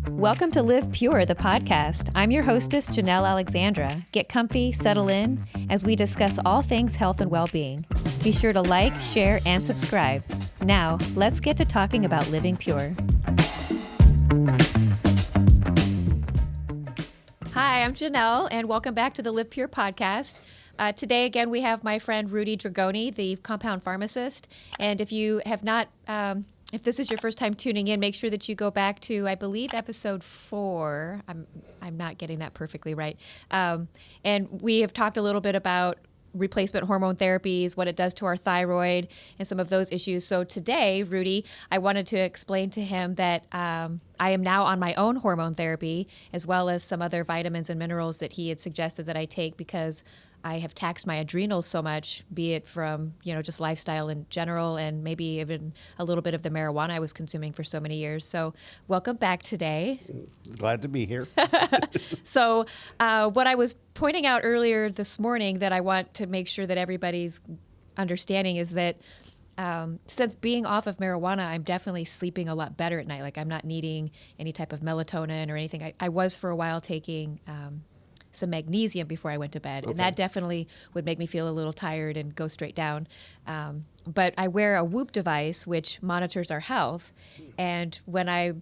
Welcome to Live Pure, the podcast. I'm your hostess, Janelle Alexandra. Get comfy, settle in, as we discuss all things health and well-being. Be sure to like, share, and subscribe. Now, let's get to talking about living pure. Hi, I'm Janelle, and welcome back to the Live Pure podcast. Today, again, we have my friend Rudy Dragone, the compound pharmacist. And if you have not... if this is your first time tuning in, make sure that you go back to, I believe, episode 4. I'm not getting that perfectly right. And we have talked a little bit about replacement hormone therapies, what it does to our thyroid, and some of those issues. So today, Rudy, I wanted to explain to him that I am now on my own hormone therapy, as well as some other vitamins and minerals that he had suggested that I take because I have taxed my adrenals so much, be it from, just lifestyle in general and maybe even a little bit of the marijuana I was consuming for so many years. So welcome back today. Glad to be here. So what I was pointing out earlier this morning that I want to make sure that everybody's understanding is that since being off of marijuana, I'm definitely sleeping a lot better at night. Like I'm not needing any type of melatonin or anything. I was for a while taking some magnesium before I went to bed. Okay. And that definitely would make me feel a little tired and go straight down. But I wear a Whoop device, which monitors our health. And when I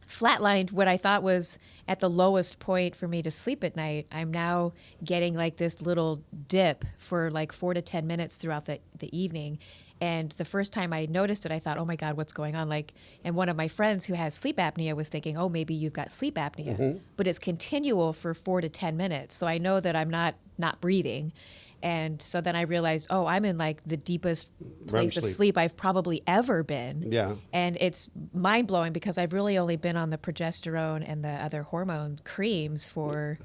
flatlined what I thought was at the lowest point for me to sleep at night, I'm now getting like this little dip for like 4 to 10 minutes throughout the evening. And the first time I noticed it, I thought, oh my God, what's going on? And one of my friends who has sleep apnea was thinking, oh, maybe you've got sleep apnea. Mm-hmm. But it's continual for 4 to 10 minutes. So I know that I'm not breathing. And so then I realized, oh, I'm in like the deepest place of sleep I've probably ever been. Yeah. And it's mind blowing because I've really only been on the progesterone and the other hormone creams for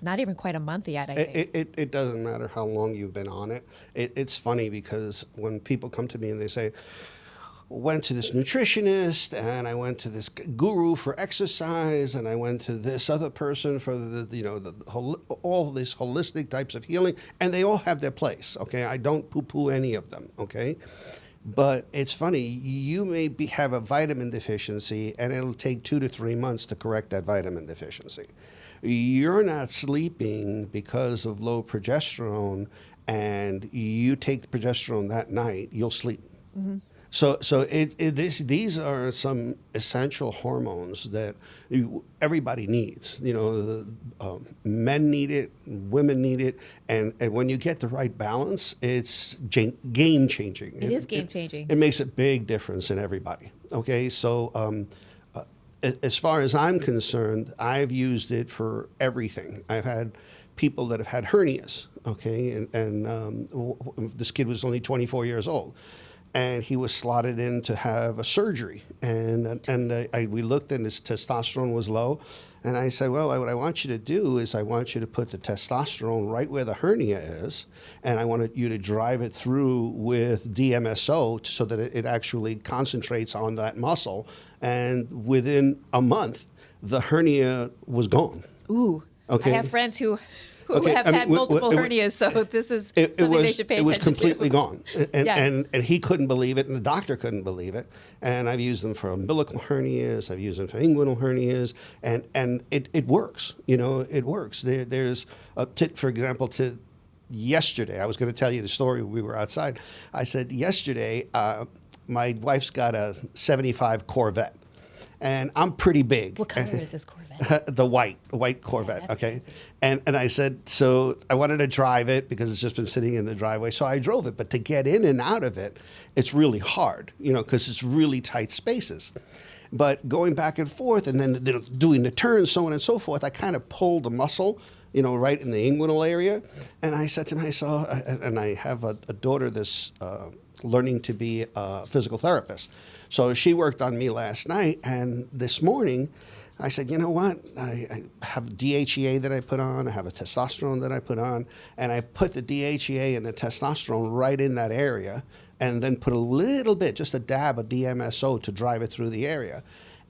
not even quite a month yet, I think. It doesn't matter how long you've been on it. It's funny because when people come to me and they say, went to this nutritionist and I went to this guru for exercise and I went to this other person for all these holistic types of healing, and they all have their place, okay? I don't poo-poo any of them, okay? But it's funny, you may have a vitamin deficiency and it'll take 2 to 3 months to correct that vitamin deficiency. You're not sleeping because of low progesterone, and you take the progesterone that night, you'll sleep. Mm-hmm. So these are some essential hormones that everybody needs. Men need it, women need it, and when you get the right balance, it's game changing. It is game changing. It makes a big difference in everybody. Okay, so. As far as I'm concerned, I've used it for everything. I've had people that have had hernias, okay, and this kid was only 24 years old, and he was slotted in to have a surgery, and we looked and his testosterone was low, and I said, well, what I want you to do is I want you to put the testosterone right where the hernia is, and I want you to drive it through with DMSO so that it actually concentrates on that muscle. And within a month, the hernia was gone. Ooh. Okay. I have friends who have had multiple hernias, so this is something they should pay attention to. It was completely gone. And he couldn't believe it, and the doctor couldn't believe it. And I've used them for umbilical hernias, I've used them for inguinal hernias, and it works. It works. There's, for example, yesterday, I was going to tell you the story when we were outside. I said, yesterday, my wife's got a 75 Corvette, and I'm pretty big. What color is this Corvette? The white Corvette, yeah, okay? And I said, so I wanted to drive it because it's just been sitting in the driveway, so I drove it. But to get in and out of it, it's really hard, because it's really tight spaces. But going back and forth and then doing the turns, so on and so forth, I kind of pulled the muscle, right in the inguinal area. And I said to myself, and I have a daughter that's learning to be a physical therapist. So she worked on me last night, and this morning I said, you know what? I have DHEA that I put on, I have a testosterone that I put on, and I put the DHEA and the testosterone right in that area, and then put a little bit, just a dab of DMSO to drive it through the area.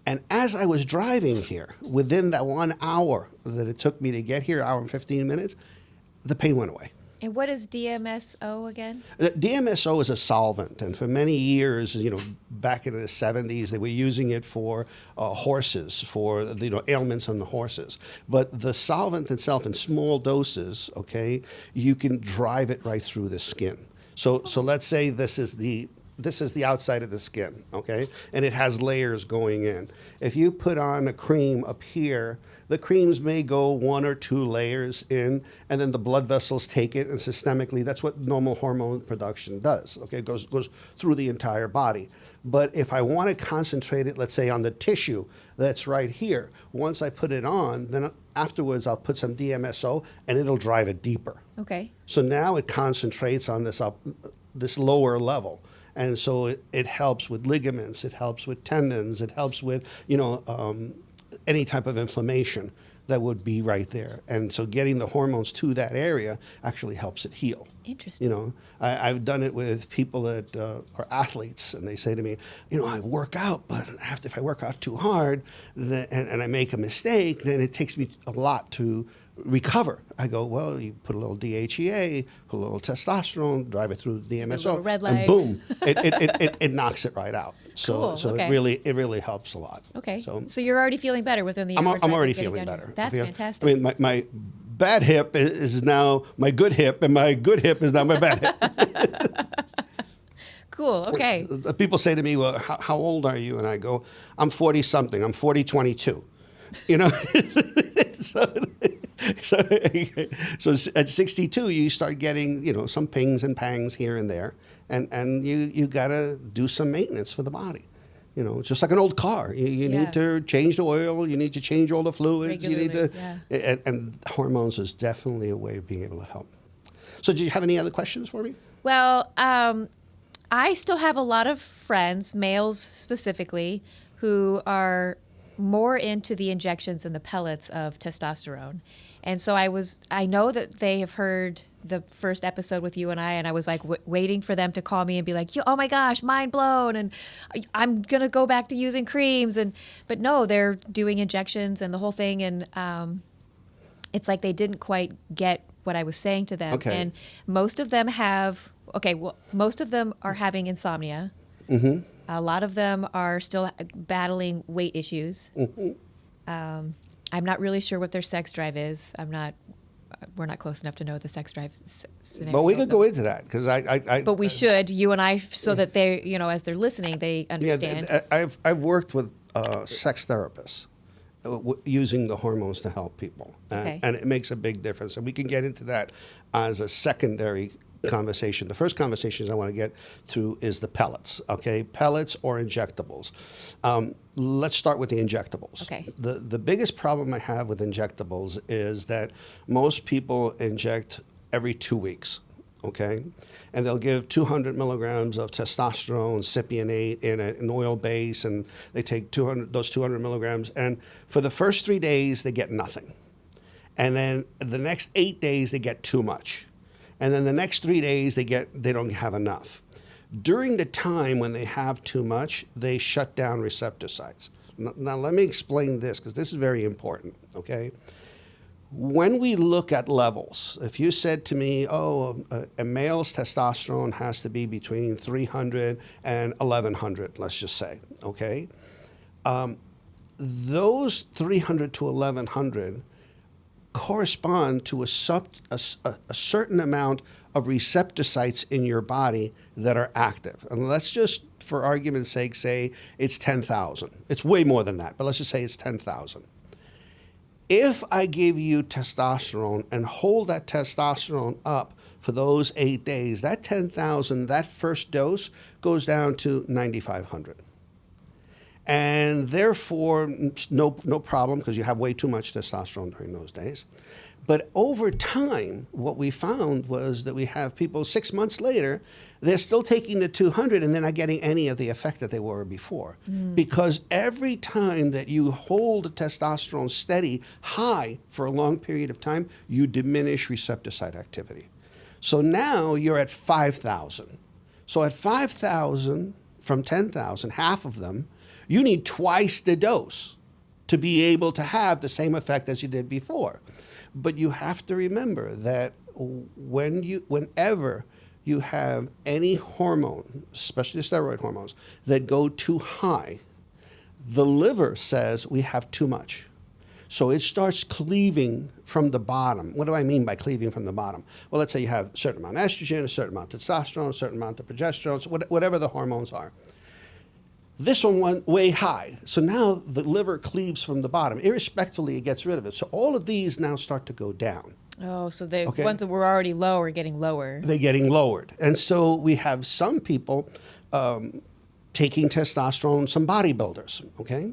And as I was driving here, within that 1 hour that it took me to get here, hour and 15 minutes, the pain went away. And what is DMSO again? DMSO is a solvent, and for many years, back in the 70s, they were using it for horses, for ailments on the horses. But the solvent itself, in small doses, okay, you can drive it right through the skin. So let's say this is the outside of the skin, okay, and it has layers going in. If you put on a cream up here, the creams may go 1 or 2 layers in, and then the blood vessels take it, and systemically, that's what normal hormone production does. Okay, it goes through the entire body. But if I want to concentrate it, let's say on the tissue that's right here, once I put it on, then afterwards I'll put some DMSO, and it'll drive it deeper. Okay. So now it concentrates on this lower level. And so it helps with ligaments, it helps with tendons, it helps with, any type of inflammation that would be right there. And so getting the hormones to that area actually helps it heal. Interesting. I've done it with people that are athletes, and they say to me, I work out, but if I work out too hard and I make a mistake, then it takes me a lot to recover. I go, well, you put a little DHEA, put a little testosterone, drive it through the DMSO, red light. and boom, it knocks it right out. Cool, okay. It really helps a lot. Okay. So you're already feeling better within the year. I'm already feeling better. That's fantastic. I mean, my bad hip is now my good hip, and my good hip is now my bad hip. Cool. Okay. People say to me, well, how old are you? And I go, I'm 40-something. I'm 40-22. So at 62, you start getting, some pings and pangs here and there. And you got to do some maintenance for the body. It's just like an old car. You need to change the oil. You need to change all the fluids. Regularly, and hormones is definitely a way of being able to help. So do you have any other questions for me? Well, I still have a lot of friends, males specifically, who are more into the injections and the pellets of testosterone. And so I know that they have heard the first episode with you and I was like waiting for them to call me and be like, oh my gosh, mind blown. And I'm going to go back to using creams. But no, they're doing injections and the whole thing. And it's like they didn't quite get what I was saying to them. Okay. And most of them most of them are having insomnia. Mm-hmm. A lot of them are still battling weight issues. Mm-hmm. I'm not really sure what their sex drive is. We're not close enough to know the sex drive scenario. But we could go into that because But we should, you and I, so that they, as they're listening, they understand. Yeah, I've worked with sex therapists using the hormones to help people, and it makes a big difference. And we can get into that as a secondary conversation. The first conversations I want to get through is the pellets, okay? Pellets or injectables. Let's start with the injectables. Okay. The biggest problem I have with injectables is that most people inject every 2 weeks, okay? And they'll give 200 milligrams of testosterone, cypionate in an oil base, and they take those 200 milligrams, and for the first 3 days, they get nothing. And then the next 8 days, they get too much. And then the next 3 days, they don't have enough. During the time when they have too much, they shut down receptor sites. Now let me explain this, because this is very important, okay? When we look at levels, if you said to me, a male's testosterone has to be between 300 and 1100, let's just say, okay? Those 300 to 1100 correspond to a certain amount of receptor sites in your body that are active. And let's just, for argument's sake, say it's 10,000. It's way more than that, but let's just say it's 10,000. If I give you testosterone and hold that testosterone up for those 8 days, that 10,000, that first dose goes down to 9,500. And therefore, no problem, because you have way too much testosterone during those days. But over time, what we found was that we have people 6 months later, they're still taking the 200 and they're not getting any of the effect that they were before. Because every time that you hold the testosterone steady, high for a long period of time, you diminish receptor site activity. So now you're at 5,000. So at 5,000 from 10,000, half of them, you need twice the dose to be able to have the same effect as you did before. But you have to remember that whenever you have any hormone, especially steroid hormones, that go too high, the liver says we have too much. So it starts cleaving from the bottom. What do I mean by cleaving from the bottom? Well, let's say you have a certain amount of estrogen, a certain amount of testosterone, a certain amount of progesterone, so whatever the hormones are. This one went way high. So now the liver cleaves from the bottom. Irrespectively, it gets rid of it. So all of these now start to go down. Oh, so the ones that were already low are getting lower. They're getting lowered. And so we have some people taking testosterone, some bodybuilders, okay?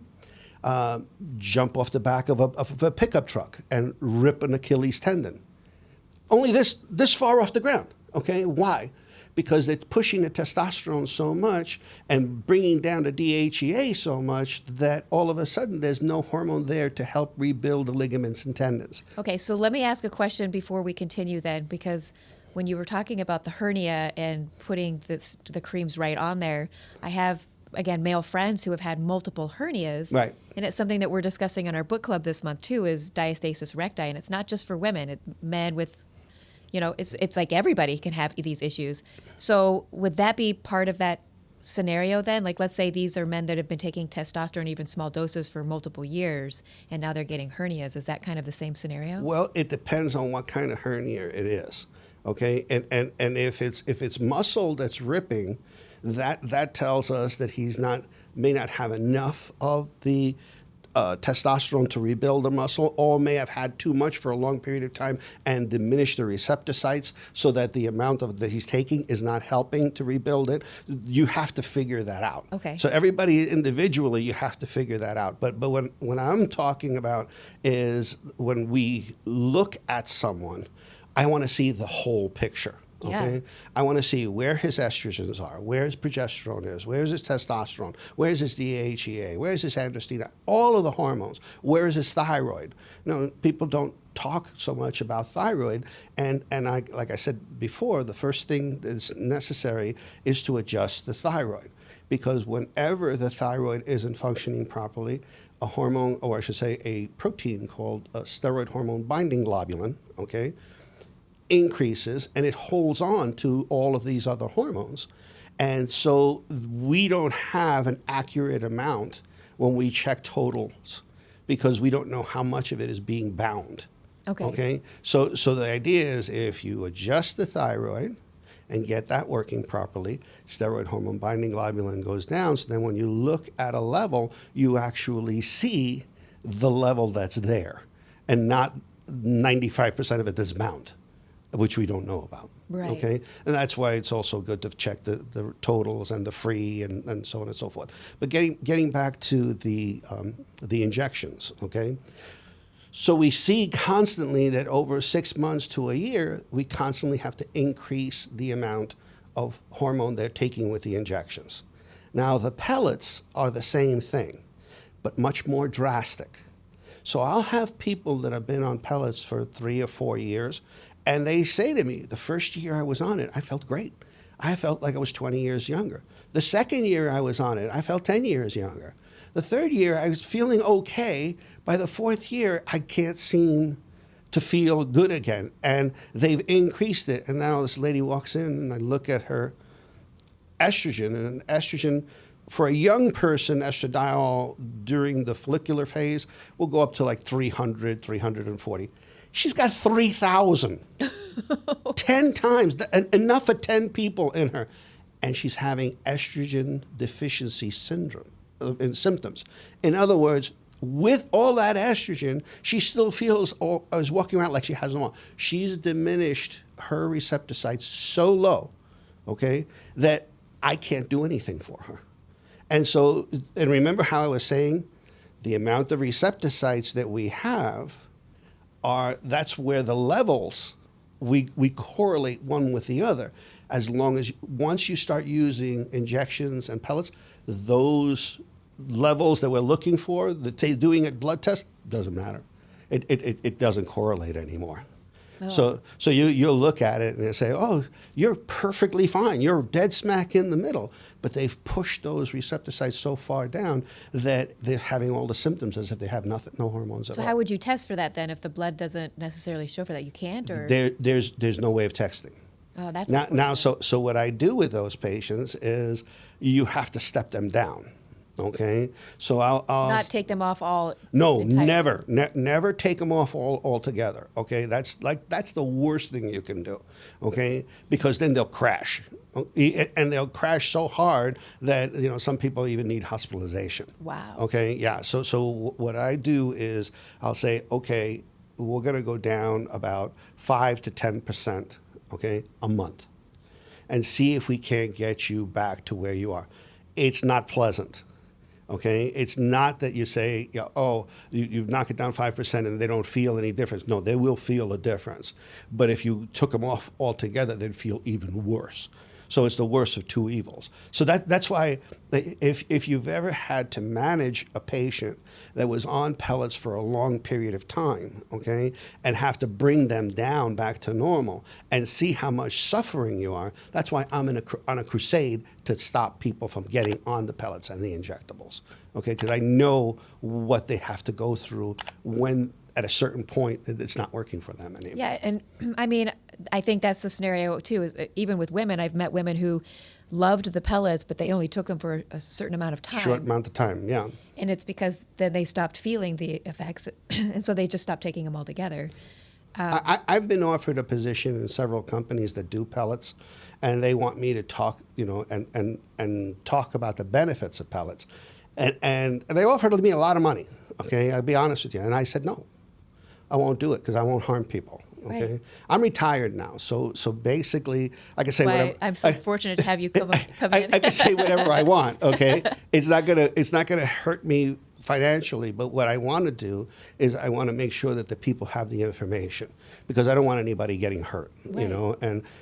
Jump off the back of a pickup truck and rip an Achilles tendon. Only this far off the ground, okay? Why? Because it's pushing the testosterone so much and bringing down the DHEA so much that all of a sudden there's no hormone there to help rebuild the ligaments and tendons. Okay, so let me ask a question before we continue then, because when you were talking about the hernia and putting the creams right on there, I have, again, male friends who have had multiple hernias. Right. And it's something that we're discussing on our book club this month too, is diastasis recti. And it's not just for women, men with, it's like everybody can have these issues. So would that be part of that scenario then? Like, let's say these are men that have been taking testosterone, even small doses, for multiple years, and now they're getting hernias. Is that kind of the same scenario? Well, it depends on what kind of hernia it is, okay? And if it's muscle that's ripping, that tells us that may not have enough of the testosterone to rebuild the muscle, or may have had too much for a long period of time and diminish the receptor sites so that the amount that he's taking is not helping to rebuild it. You have to figure that out. Okay. So everybody individually, you have to figure that out. But when I'm talking about is when we look at someone, I want to see the whole picture. Okay. Yeah. I want to see where his estrogens are, where his progesterone is, where is his testosterone, where is his DHEA, where is his androstenedione, all of the hormones, where is his thyroid. People don't talk so much about thyroid, and like I said before, the first thing that's necessary is to adjust the thyroid, because whenever the thyroid isn't functioning properly, a hormone, or I should say a protein called steroid hormone binding globulin, okay, increases, and it holds on to all of these other hormones. And so we don't have an accurate amount when we check totals, because we don't know how much of it is being bound. Okay. So the idea is, if you adjust the thyroid and get that working properly, steroid hormone binding globulin goes down. So then when you look at a level, you actually see the level that's there and not 95% of it that's bound, which we don't know about. Right. Okay. And that's why it's also good to check the totals and the free and so on and so forth. But getting back to the injections, okay. So we see constantly that over 6 months to a year, we constantly have to increase the amount of hormone they're taking with the injections. Now the pellets are the same thing, but much more drastic. So I'll have people that have been on pellets for 3 or 4 years, and they say to me, the first year I was on it, I felt great. I felt like I was 20 years younger. The second year I was on it, I felt 10 years younger. The third year, I was feeling okay. By the fourth year, I can't seem to feel good again. And they've increased it. And now this lady walks in, and I look at her estrogen. And estrogen, for a young person, estradiol during the follicular phase will go up to like 300, 340. She's got 3,000. 10 times, enough for 10 people in her. And she's having estrogen deficiency syndrome and symptoms. In other words, with all that estrogen, she still feels, or is walking around like she has no more. She's diminished her receptor sites so low, okay, that I can't do anything for her. And so, and remember how I was saying, the amount of receptor sites that we have that's where the levels, we correlate one with the other. As long as, once you start using injections and pellets, those levels that we're looking for, doing a blood test, doesn't matter. It doesn't correlate anymore. So you'll look at it and you say, oh, you're perfectly fine. You're dead smack in the middle. But they've pushed those receptor sites so far down that they're having all the symptoms as if they have nothing, no hormones at all. So how would you test for that then if the blood doesn't necessarily show for that? You can't, or there's no way of texting. Oh, that's now. So what I do with those patients is you have to step them down. Okay, so I'll not take them off all. No, never take them off altogether. Okay, that's the worst thing you can do. Okay, because then they'll crash, and they'll crash so hard that some people even need hospitalization. Wow. Okay, yeah. So what I do is I'll say, okay, we're going to go down about 5 to 10%. Okay, a month, and see if we can't get you back to where you are. It's not pleasant. Okay, it's not that you say, you knock it down 5% and they don't feel any difference. No, they will feel a difference. But if you took them off altogether, they'd feel even worse. So it's the worst of two evils. So that's why if you've ever had to manage a patient that was on pellets for a long period of time, okay, and have to bring them down back to normal and see how much suffering you are, that's why I'm on a crusade to stop people from getting on the pellets and the injectables, okay, because I know what they have to go through when at a certain point it's not working for them anymore. Yeah, and I mean, I think that's the scenario too. Is even with women, I've met women who loved the pellets, but they only took them for a certain amount of time. Short amount of time, yeah. And it's because then they stopped feeling the effects, and so they just stopped taking them altogether. I've been offered a position in several companies that do pellets, and they want me to talk, and talk about the benefits of pellets, and they offered me a lot of money. Okay, I'll be honest with you, and I said no. I won't do it because I won't harm people. Okay, right. I'm retired now, so basically I can say whatever. I'm so fortunate to have you come in. I can say whatever I want. Okay, it's not gonna hurt me financially, but what I want to do is I want to make sure that the people have the information because I don't want anybody getting hurt. Right.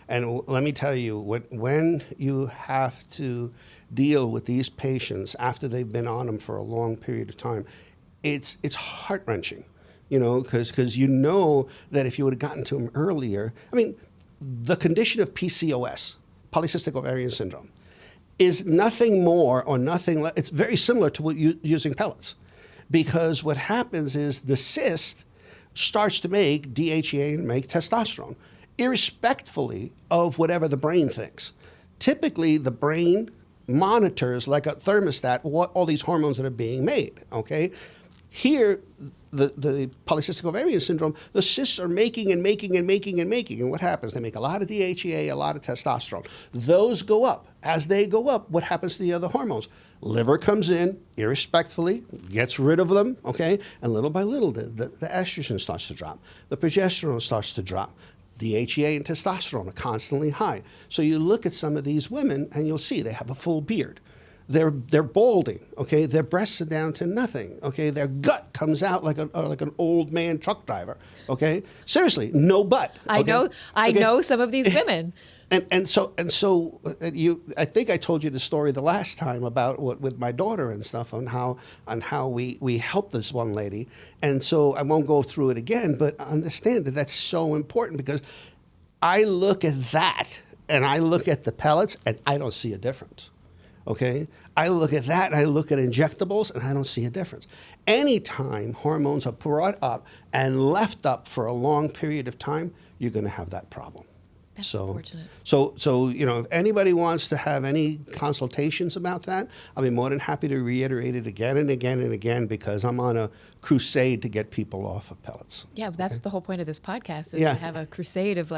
And let me tell you, when you have to deal with these patients after they've been on them for a long period of time, it's heart-wrenching. Because that if you would have gotten to them earlier, I mean, the condition of PCOS, polycystic ovarian syndrome, is nothing more or nothing less. It's very similar to what using pellets, because what happens is the cyst starts to make DHEA and make testosterone, irrespectively of whatever the brain thinks. Typically, the brain monitors like a thermostat what all these hormones that are being made. Okay, here. The polycystic ovarian syndrome, the cysts are making and making and making and making. And what happens? They make a lot of DHEA, a lot of testosterone. Those go up. As they go up, what happens to the other hormones? Liver comes in, irrespectively, gets rid of them, okay? And little by little, the estrogen starts to drop. The progesterone starts to drop. DHEA and testosterone are constantly high. So you look at some of these women, and you'll see they have a full beard. They're balding, okay? Their breasts are down to nothing, okay? Their gut comes out like an old man truck driver, okay? Seriously, no butt. Okay? I know some of these women. And so I think I told you the story the last time about with my daughter and stuff on how we helped this one lady, and so I won't go through it again, but understand that that's so important because I look at that and I look at the pellets and I don't see a difference. Okay, I look at that and I look at injectables and I don't see a difference. Anytime hormones are brought up and left up for a long period of time, you're going to have that problem. That's unfortunate. So if anybody wants to have any consultations about that, I'll be more than happy to reiterate it again and again and again because I'm on a crusade to get people off of pellets. Yeah, that's the whole point of this podcast is to have a crusade of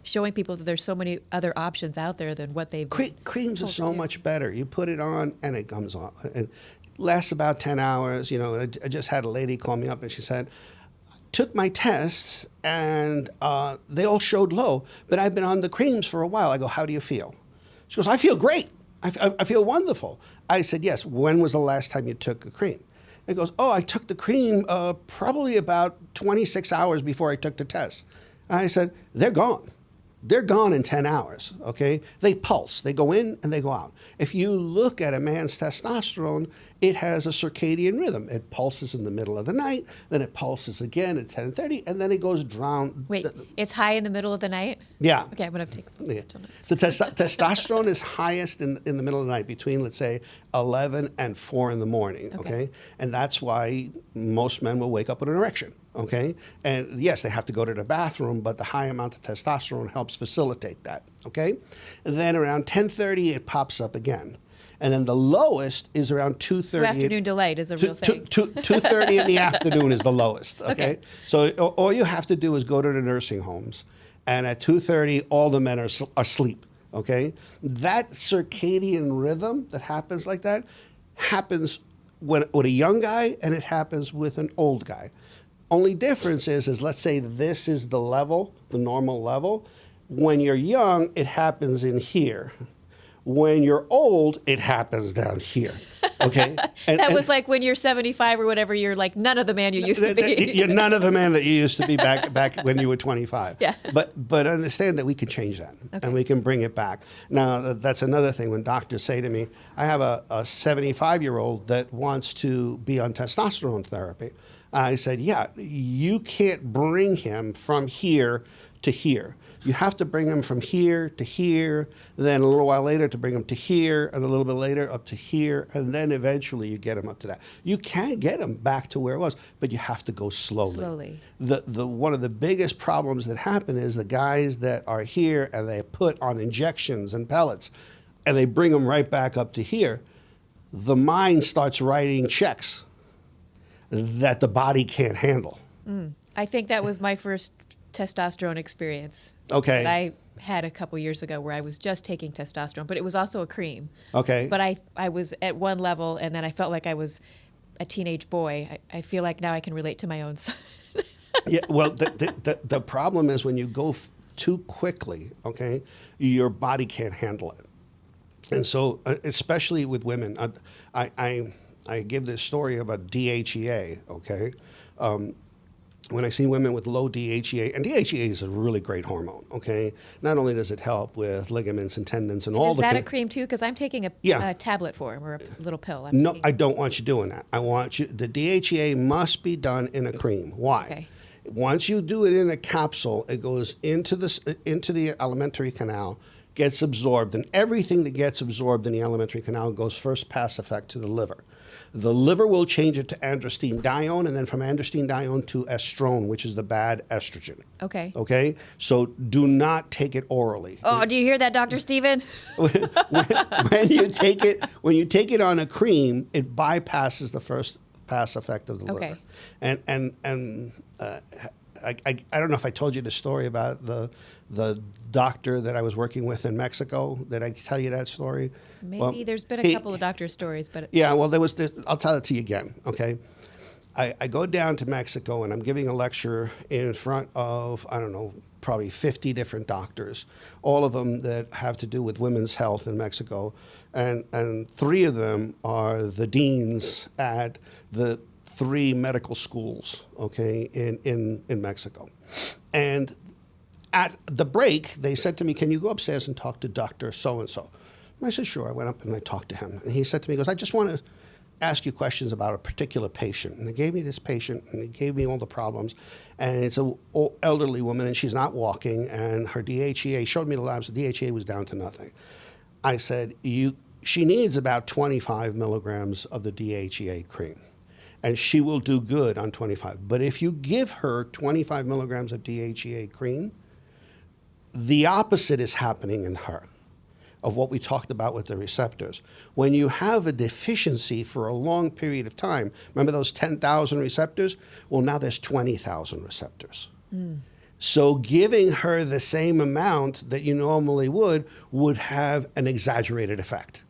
showing people that there's so many other options out there than what they've creams are so much better. You put it on and it comes on. It lasts about 10 hours. I just had a lady call me up and she said, took my tests and they all showed low, but I've been on the creams for a while. I go, how do you feel? She goes, I feel great. I feel wonderful. I said, yes. When was the last time you took a cream? It goes, I took the cream probably about 26 hours before I took the test. I said, they're gone. They're gone in 10 hours, okay? They pulse. They go in and they go out. If you look at a man's testosterone, it has a circadian rhythm. It pulses in the middle of the night, then it pulses again at 10:30, and then it goes down. Wait, it's high in the middle of the night? Yeah. Okay, I'm going to take Yeah. The testosterone is highest in the middle of the night between, let's say, 11 and 4 in the morning, okay? And that's why most men will wake up with an erection, okay? And yes, they have to go to the bathroom, but the high amount of testosterone helps facilitate that, okay? And then around 10:30, it pops up again. And then the lowest is around 2:30. So afternoon delight is a real thing. 2:30 in the afternoon is the lowest, okay? So all you have to do is go to the nursing homes, and at 2:30, all the men are asleep, okay? That circadian rhythm that happens like that happens with a young guy, and it happens with an old guy. Only difference is let's say this is the level, the normal level. When you're young, it happens in here. When you're old, it happens down here. Okay? That was like when you're 75 or whatever, you're like none of the man you used to be. You're none of the man that you used to be back when you were 25. Yeah. But understand that we can change that, and we can bring it back. Now, that's another thing when doctors say to me, I have a 75-year-old that wants to be on testosterone therapy. I said, yeah, you can't bring him from here to here. You have to bring him from here to here, then a little while later to bring him to here, and a little bit later up to here, and then eventually you get him up to that. You can get him back to where it was, but you have to go slowly. The one of the biggest problems that happen is the guys that are here and they put on injections and pellets, and they bring them right back up to here. The mind starts writing checks that the body can't handle. I think that was my first testosterone experience. Okay. That I had a couple years ago where I was just taking testosterone, but it was also a cream. Okay. But I was at one level, and then I felt like I was a teenage boy. I feel like now I can relate to my own son. Yeah, well, the problem is when you go too quickly, okay, your body can't handle it. And so, especially with women, I give this story about DHEA, okay? When I see women with low DHEA, and DHEA is a really great hormone, okay? Not only does it help with ligaments and tendons and all Is that a cream too? Because I'm taking a tablet form or a little pill. No, I don't want you doing that. I want you, the DHEA must be done in a cream. Why? Okay. Once you do it in a capsule, it goes into the alimentary canal, gets absorbed, and everything that gets absorbed in the alimentary canal goes first pass effect to the liver. The liver will change it to androstenedione, and then from androstenedione to estrone, which is the bad estrogen. Okay. Okay? So do not take it orally. Oh, do you hear that, Dr. Steven? when you take it on a cream, it bypasses the first pass effect of the liver. And I don't know if I told you the story about the doctor that I was working with in Mexico. Did I tell you that story? Maybe. Well, there's been a couple of doctor stories, but yeah. Well, I'll tell it to you again. Okay. I go down to Mexico and I'm giving a lecture in front of, I don't know, probably 50 different doctors, all of them that have to do with women's health in Mexico, and 3 of them are the deans at the 3 medical schools, okay, in Mexico. And at the break, they said to me, can you go upstairs and talk to Dr. So-and-so? And I said, sure. I went up and I talked to him. And he said to me, he goes, I just want to ask you questions about a particular patient. And he gave me this patient, and he gave me all the problems. And it's an elderly woman, and she's not walking, and her DHEA, showed me the labs, the DHEA was down to nothing. I said, she needs about 25 milligrams of the DHEA cream, and she will do good on 25. But if you give her 25 milligrams of DHEA cream, the opposite is happening in her of what we talked about with the receptors. When you have a deficiency for a long period of time, remember those 10,000 receptors? Well, now there's 20,000 receptors. So giving her the same amount that you normally would have an exaggerated effect.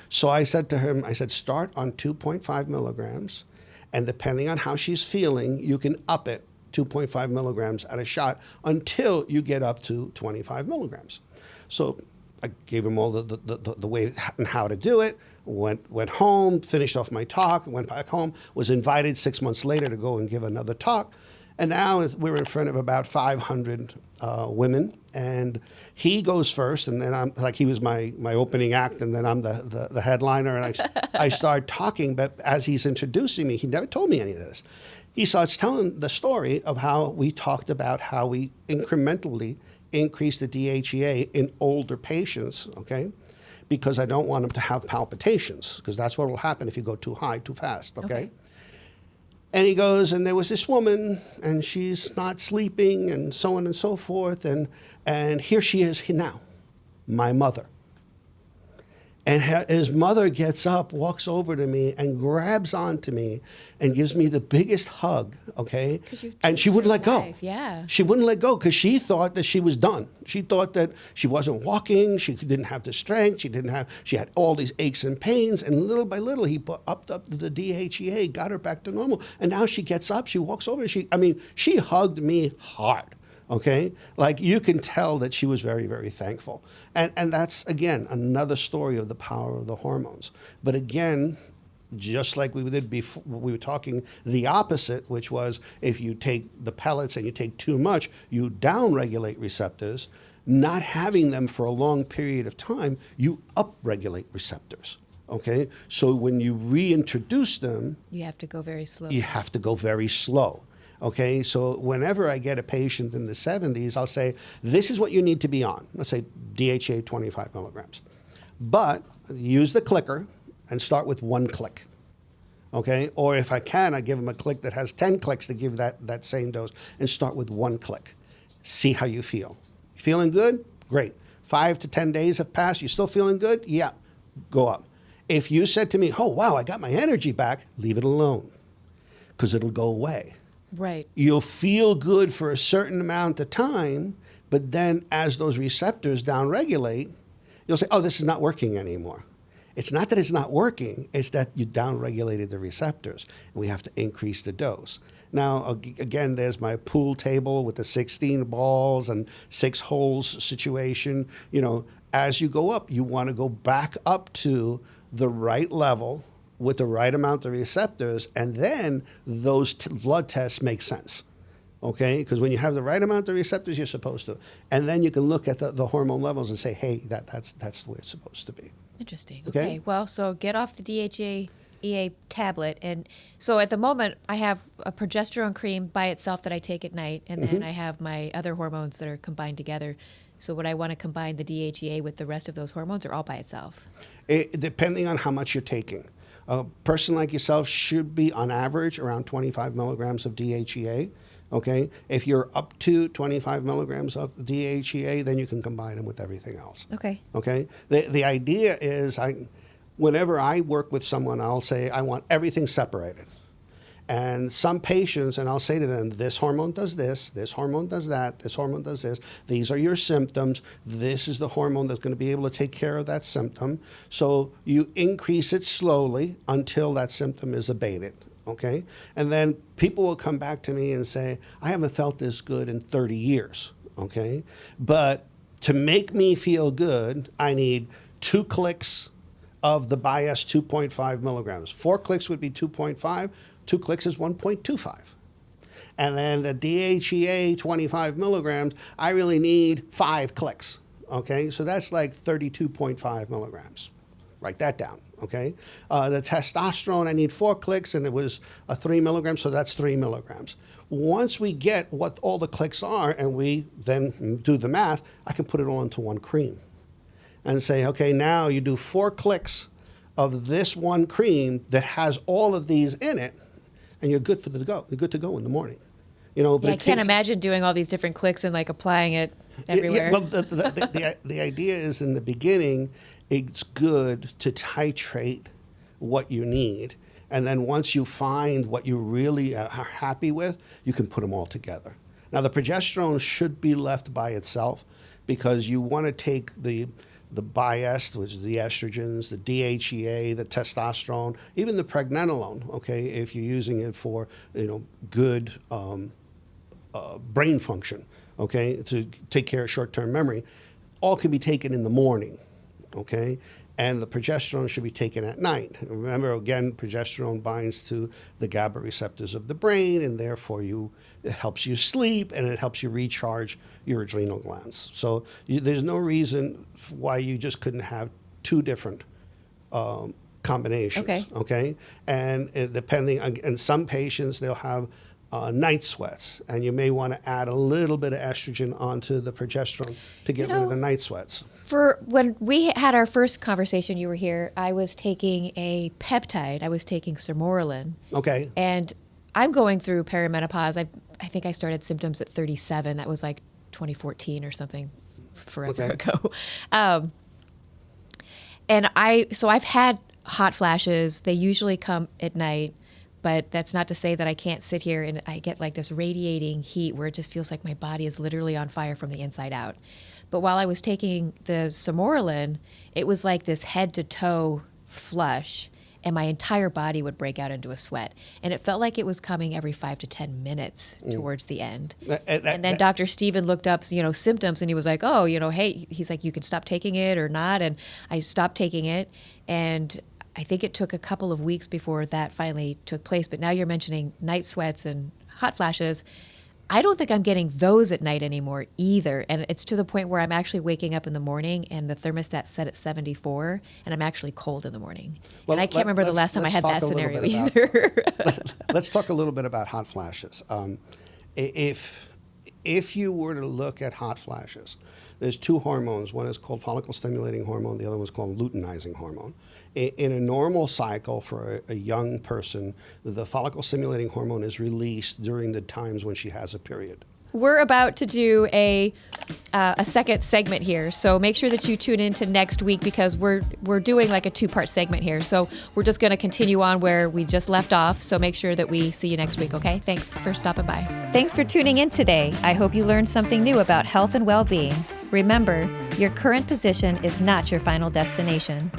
So I said to him, I said, start on 2.5 milligrams, and depending on how she's feeling, you can up it 2.5 milligrams at a shot until you get up to 25 milligrams. So I gave him all the way and how to do it, went home, finished off my talk, went back home, was invited 6 months later to go and give another talk. And now we're in front of about 500 women, and he goes first, and then I'm like, he was my opening act, and then I'm the headliner, and I start talking. But as he's introducing me, he never told me any of this. He starts telling the story of how we talked about how we incrementally increase the DHEA in older patients, okay? Because I don't want them to have palpitations, because that's what will happen if you go too high, too fast, okay? And he goes, and there was this woman, and she's not sleeping, and so on and so forth, and here she is now, my mother. And his mother gets up, walks over to me, and grabs onto me and gives me the biggest hug, okay? And she wouldn't let go. Yeah. She wouldn't let go because she thought that she was done. She thought that she wasn't walking, she didn't have the strength, she had all these aches and pains, and little by little he upped up the DHEA, got her back to normal. And now she gets up, she walks over, she hugged me hard. Okay, like you can tell that she was very, very thankful. And that's, again, another story of the power of the hormones. But again, just like we did before, we were talking the opposite, which was if you take the pellets and you take too much, you downregulate receptors. Not having them for a long period of time, you upregulate receptors. Okay, so when you reintroduce them, you have to go very slow. You have to go very slow. Okay, so whenever I get a patient in the 70s, I'll say, this is what you need to be on. Let's say DHA 25 milligrams. But use the clicker and start with 1 click. Okay, or if I can, I give them a click that has 10 clicks to give that same dose and start with 1 click. See how you feel. Feeling good? Great. 5 to 10 days have passed. You still feeling good? Yeah, go up. If you said to me, oh, wow, I got my energy back, leave it alone because it'll go away. Right. You'll feel good for a certain amount of time, but then as those receptors downregulate, you'll say, oh, this is not working anymore. It's not that it's not working, it's that you downregulated the receptors, and we have to increase the dose. Now, again, there's my pool table with the 16 balls and 6 holes situation. You know, as you go up, you want to go back up to the right level with the right amount of receptors, and then those blood tests make sense, okay? Because when you have the right amount of receptors, you're supposed to. And then you can look at the hormone levels and say, hey, that's the way it's supposed to be. Interesting. Okay. Well, so get off the DHEA tablet. And so at the moment, I have a progesterone cream by itself that I take at night, and then I have my other hormones that are combined together. So would I want to combine the DHEA with the rest of those hormones or all by itself? Depending on how much you're taking. A person like yourself should be, on average, around 25 milligrams of DHEA, okay? If you're up to 25 milligrams of DHEA, then you can combine them with everything else. Okay. Okay? The idea is, whenever I work with someone, I'll say, I want everything separated. And some patients, and I'll say to them, this hormone does this hormone does that, this hormone does this, these are your symptoms, this is the hormone that's going to be able to take care of that symptom. So you increase it slowly until that symptom is abated, okay? And then people will come back to me and say, I haven't felt this good in 30 years, okay? But to make me feel good, I need 2 clicks of the bias 2.5 milligrams. 4 clicks would be 2.5. 2 clicks is 1.25. And then the DHEA 25 milligrams, I really need 5 clicks, okay? So that's like 32.5 milligrams. Write that down, okay? The testosterone, I need 4 clicks, and it was 3 milligrams, so that's 3 milligrams. Once we get what all the clicks are and we then do the math, I can put it all into 1 cream and say, okay, now you do 4 clicks of this 1 cream that has all of these in it, and you're good to go. You're good to go in the morning. You know, but I can't imagine doing all these different clicks and like applying it everywhere. Well, the idea is in the beginning, it's good to titrate what you need. And then once you find what you really are happy with, you can put them all together. Now, the progesterone should be left by itself because you want to take the bias, which is the estrogens, the DHEA, the testosterone, even the pregnenolone, okay, if you're using it for, good brain function, okay, to take care of short-term memory, all can be taken in the morning, okay? and the progesterone should be taken at night. Remember, again, progesterone binds to the GABA receptors of the brain, and therefore it helps you sleep, and it helps you recharge your adrenal glands. So there's no reason why you just couldn't have two different combinations. Okay. And depending, in some patients, they'll have night sweats, and you may want to add a little bit of estrogen onto the progesterone to get rid of the night sweats. For when we had our first conversation, you were here, I was taking a peptide. I was taking sermorelin. Okay. And I'm going through perimenopause. I think I started symptoms at 37. That was like 2014 or something, forever ago. And I've had hot flashes. They usually come at night, but that's not to say that I can't sit here and I get like this radiating heat where it just feels like my body is literally on fire from the inside out. But while I was taking the sermorelin, it was like this head to toe flush, and my entire body would break out into a sweat. And it felt like it was coming every 5 to 10 minutes towards the end. And then Dr. Steven looked up, symptoms, and he was like, oh, hey, he's like, you can stop taking it or not. And I stopped taking it. And I think it took a couple of weeks before that finally took place. But now you're mentioning night sweats and hot flashes. I don't think I'm getting those at night anymore either. And it's to the point where I'm actually waking up in the morning and the thermostat set at 74, and I'm actually cold in the morning. And I can't remember the last time I had that scenario either. Let's talk a little bit about hot flashes. If you were to look at hot flashes, there's two hormones. One is called follicle stimulating hormone. The other one is called luteinizing hormone. In a normal cycle for a young person, the follicle stimulating hormone is released during the times when she has a period. We're about to do a second segment here, so make sure that you tune in to next week because we're doing like a 2-part segment here. So we're just going to continue on where we just left off. So make sure that we see you next week, okay? Thanks for stopping by. Thanks for tuning in today. I hope you learned something new about health and well-being. Remember, your current position is not your final destination.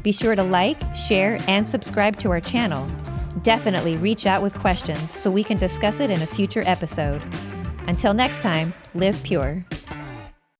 Be sure to like, share, and subscribe to our channel. Definitely reach out with questions so we can discuss it in a future episode. Until next time, live pure.